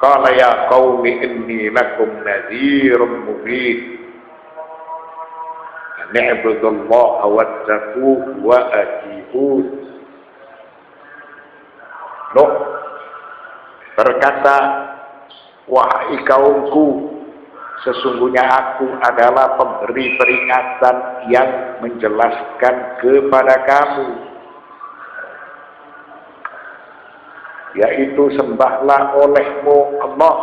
Qala ya qaumi inni lakum nadhirum mubin. Ni'budullaha wattaquhu wa atibun. Nuh berkata, wahai kaumku, sesungguhnya aku adalah pemberi peringatan yang menjelaskan kepada kamu, yaitu sembahlah olehmu Allah,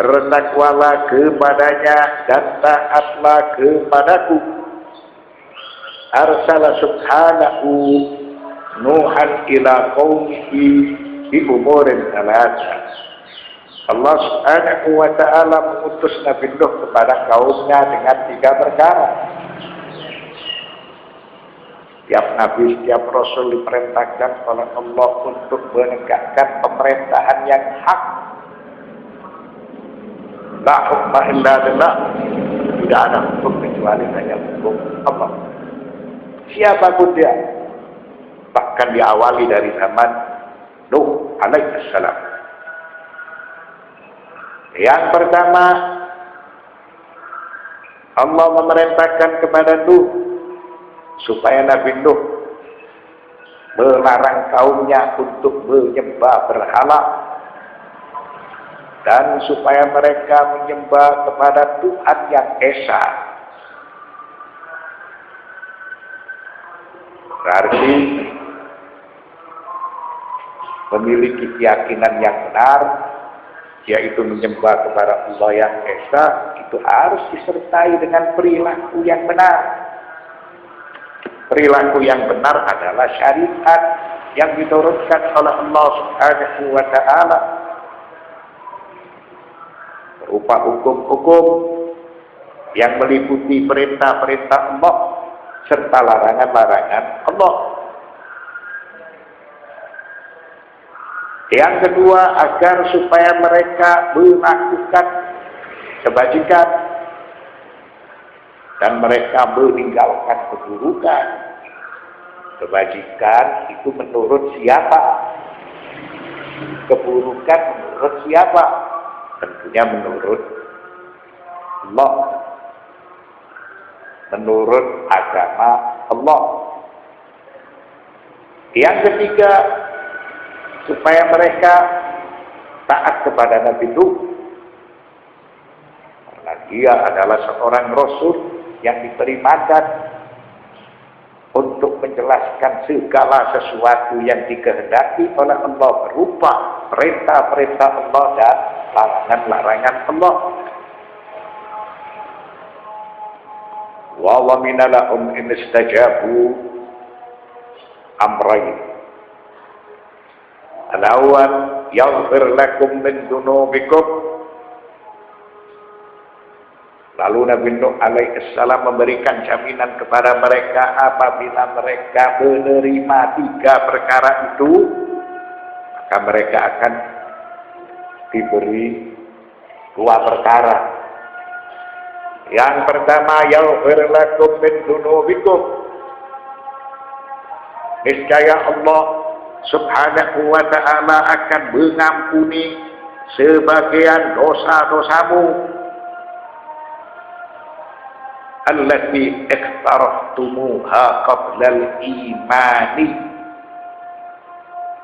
bertakwalah kepadanya dan taatlah kepadaku. Arsala subhanahu Nuhan ila qaumihi bi umurin thalatha. Allah subhanahu wa ta'ala mengutus Nabi Nuh kepada kaumnya dengan 3 perkara. Setiap nabi, setiap rasul diperintahkan oleh Allah untuk menegakkan pemerintahan yang hak. La hukma illa billah. Tidak ada hukum kecuali hanya hukum Allah. Siapapun dia, bahkan diawali dari zaman Nuh alaihissalam. Yang pertama, Allah memerintahkan kepada Nuh supaya Nabi Nuh melarang kaumnya untuk menyembah berhala dan supaya mereka menyembah kepada Tuhan yang esa. Berarti memiliki keyakinan yang benar, yaitu menyembah kepada Allah yang esa, itu harus disertai dengan perilaku yang benar. Perilaku yang benar adalah syariat yang diturunkan oleh Allah Subhanahu wa ta'ala, berupa hukum-hukum yang meliputi perintah-perintah Allah serta larangan-larangan Allah. Yang kedua, agar supaya mereka melakukan kebajikan dan mereka meninggalkan keburukan. Kebajikan itu menurut siapa? Keburukan menurut siapa? Tentunya menurut Allah, menurut agama Allah. Yang ketiga, supaya mereka taat kepada Nabi Nuh, karena dia adalah seorang Rasul yang diberi mandat untuk menjelaskan segala sesuatu yang dikehendaki oleh Allah berupa perintah-perintah Allah dan larangan-larangan Allah. Wa dhamina lahum in istajabu amrayn. Al-awwal yaghfir lakum min dunubikum. Lalu Nabi Nuh alaihissalam memberikan jaminan kepada mereka apabila mereka menerima 3 perkara itu, maka mereka akan diberi 2 perkara. Yang pertama, yaghfir lakum min dunubikum. Niscaya Allah Subhanahu wa ta'ala akan mengampuni sebagian dosa-dosamu allati iqtaraftumuha qablal imani.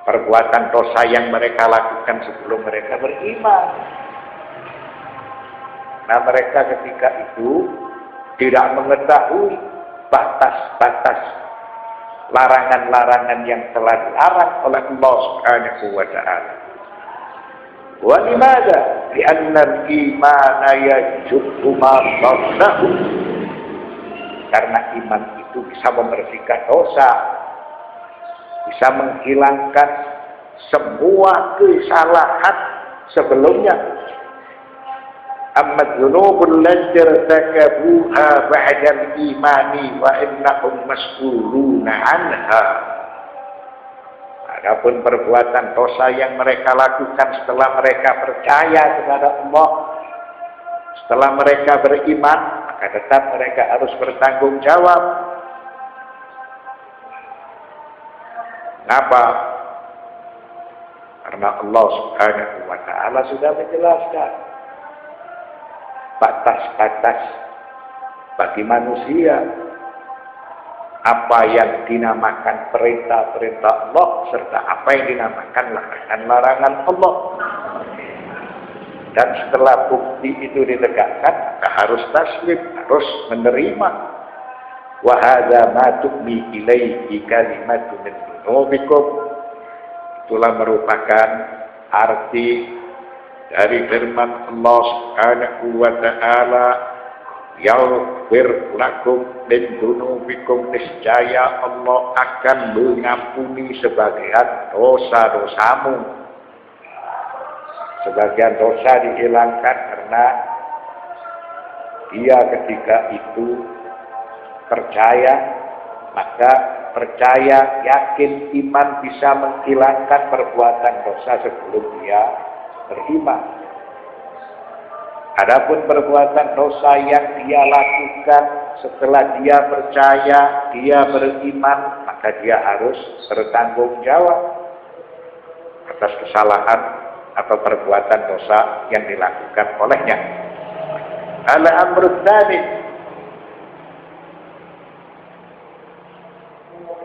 Perbuatan dosa yang mereka lakukan sebelum mereka beriman. Nah, mereka ketika itu tidak mengetahui batas-batas larangan-larangan yang telah dilarang oleh Allah Subhanahu wa ta'ala. Wa limadha? Li'anna al-imana yajubbu ma qablahu. Karena iman itu bisa membersihkan dosa, bisa menghilangkan semua kesalahan sebelumnya. Amma dzunubul lati irtakabuha ba'dal imani wa innahum mas'uluna anha. Adapun perbuatan dosa yang mereka lakukan setelah mereka percaya kepada Allah, setelah mereka beriman, maka tetap mereka harus bertanggung jawab. Kenapa? Karena Allah Subhanahu wa ta'ala sudah menjelaskan batas-batas bagi manusia, apa yang dinamakan perintah-perintah Allah serta apa yang dinamakan larangan-larangan Allah. Dan setelah bukti itu ditegakkan, maka harus taslim, harus menerima. Wa hadza ma tu'mi ilaihi kalimatu min dunubikum. Itulah merupakan arti dari firman Allah Subhanahu wa ta'ala, yaghfir lakum min dunubikum, niscaya Allah akan mengampuni sebagian dosa-dosamu. Sebagian dosa dihilangkan karena dia ketika itu percaya, maka percaya, yakin, iman bisa menghilangkan perbuatan dosa sebelum dia beriman. Adapun perbuatan dosa yang dia lakukan setelah dia percaya, dia beriman, maka dia harus bertanggung jawab atas kesalahan atau perbuatan dosa yang dilakukan olehnya. Al-amru tsani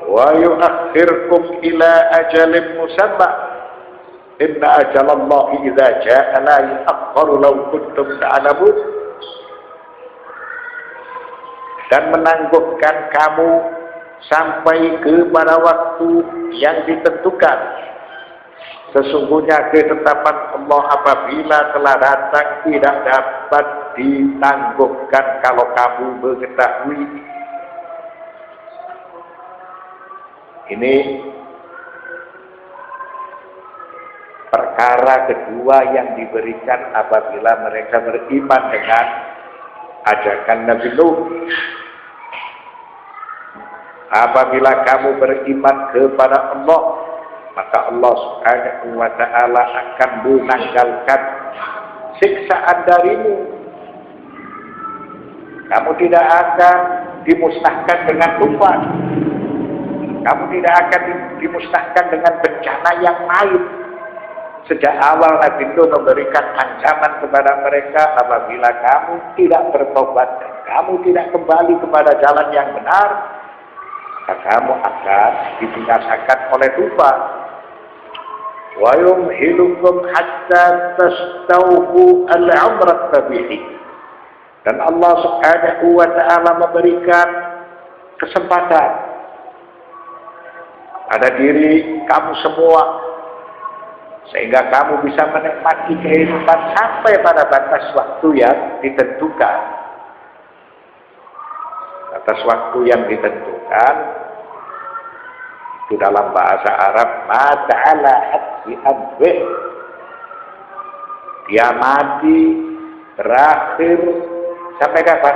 wa yu'akhirkum ila ajalin musamma inna ajalallahi idza jaa la yu'akhkharu law kuntum ta'lamun. Dan menangguhkan kamu sampai kepada waktu yang ditentukan. Sesungguhnya ketetapan Allah apabila telah datang tidak dapat ditangguhkan kalau kamu mengetahui. Ini perkara kedua yang diberikan apabila mereka beriman dengan ajakan Nabi Nuh. Apabila kamu beriman kepada Allah, maka Allah Subhanahu wa ta'ala akan menanggalkan siksaan darimu. Kamu tidak akan dimusnahkan dengan tufan. Kamu tidak akan dimusnahkan dengan bencana yang lain. Sejak awal Nabi Nuh memberikan ancaman kepada mereka, apabila kamu tidak bertobat dan kamu tidak kembali kepada jalan yang benar, maka kamu akan dibinasakan oleh tufan. Wa yumhilukum hatta tastawfu al-'umrat bihi. Dan Allah Subhanahu wa ta'ala memberikan kesempatan pada diri kamu semua sehingga kamu bisa menikmati kehidupan sampai pada batas waktu yang ditentukan. Batas waktu yang ditentukan itu dalam bahasa Arab mata'ala hadfi adwih. Dia mati berakhir sampai kapan?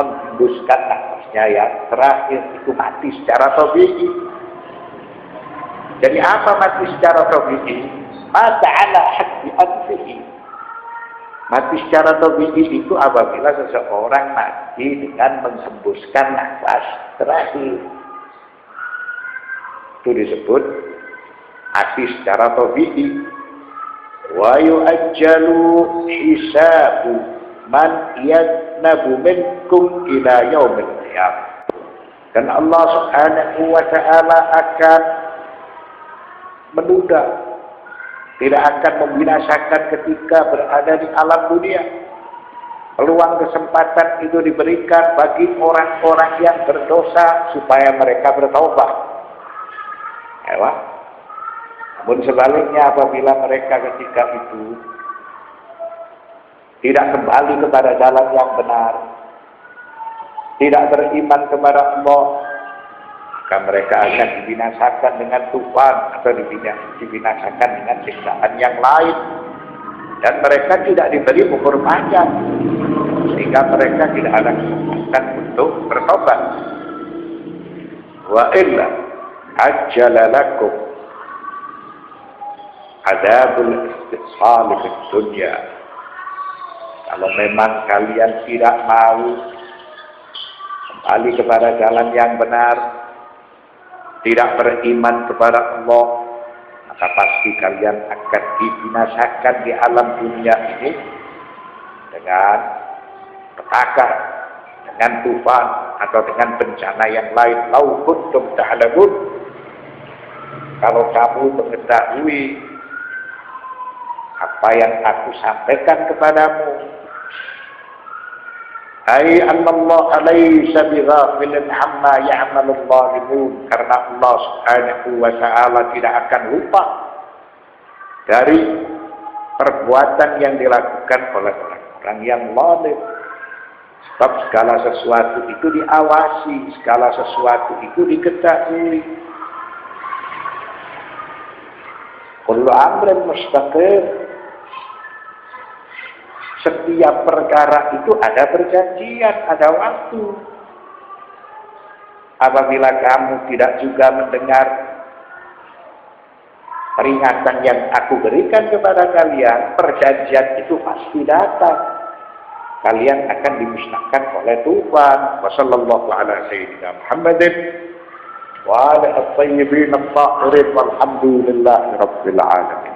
Menghembuskan nafasnya yang terakhir itu mati secara tabi'i. Jadi apa mati secara tabi'i? Mata'ala hadfi adwih. Mati secara tabi'i itu apabila seseorang mati dengan menghembuskan nafas terakhir. Itu disebut mati secara tabi'i. Wa yu'ajjalu hisabu man yadnabu minkum ila yaumil qiyamah. Dan Allah Subhanahu wa ta'ala akan menunda, tidak akan membinasakan ketika berada di alam dunia. Peluang kesempatan itu diberikan bagi orang-orang yang berdosa supaya mereka bertaubat. Namun sebaliknya apabila mereka ketika itu tidak kembali kepada jalan yang benar, tidak beriman kepada Allah, maka mereka akan dibinasakan dengan tufan atau dibinasakan dengan siksaan yang lain. Dan mereka tidak diberi umur panjang sehingga mereka tidak ada kesempatan untuk bertobat. Wa illa ajjala lakum adzabul istisal fid dunya. Kalau memang kalian tidak mau kembali kepada jalan yang benar, tidak beriman kepada Allah, maka pasti kalian akan dibinasakan di alam dunia ini dengan petaka, dengan tufan atau dengan bencana yang lain. Lau kuntum ta'lamun, kalau kamu mengetahui apa yang aku sampaikan kepadamu, ai annallaha laysa bighafilin amma ya'malul zalimun, karena Allah Subhanahu wa ta'ala tidak akan lupa dari perbuatan yang dilakukan oleh orang-orang yang zalim. Sebab segala sesuatu itu diawasi, segala sesuatu itu diketahui. Kullu amrin mustaqir, setiap perkara itu ada perjanjian, ada waktu. Apabila kamu tidak juga mendengar peringatan yang aku berikan kepada kalian, perjanjian itu pasti datang. Kalian akan dimusnahkan oleh Tuhan. Wassallallahu ala sayyidina Muhammadin wa ala at-tayyibin at-tahirin walhamdulillahi rabbil alamin.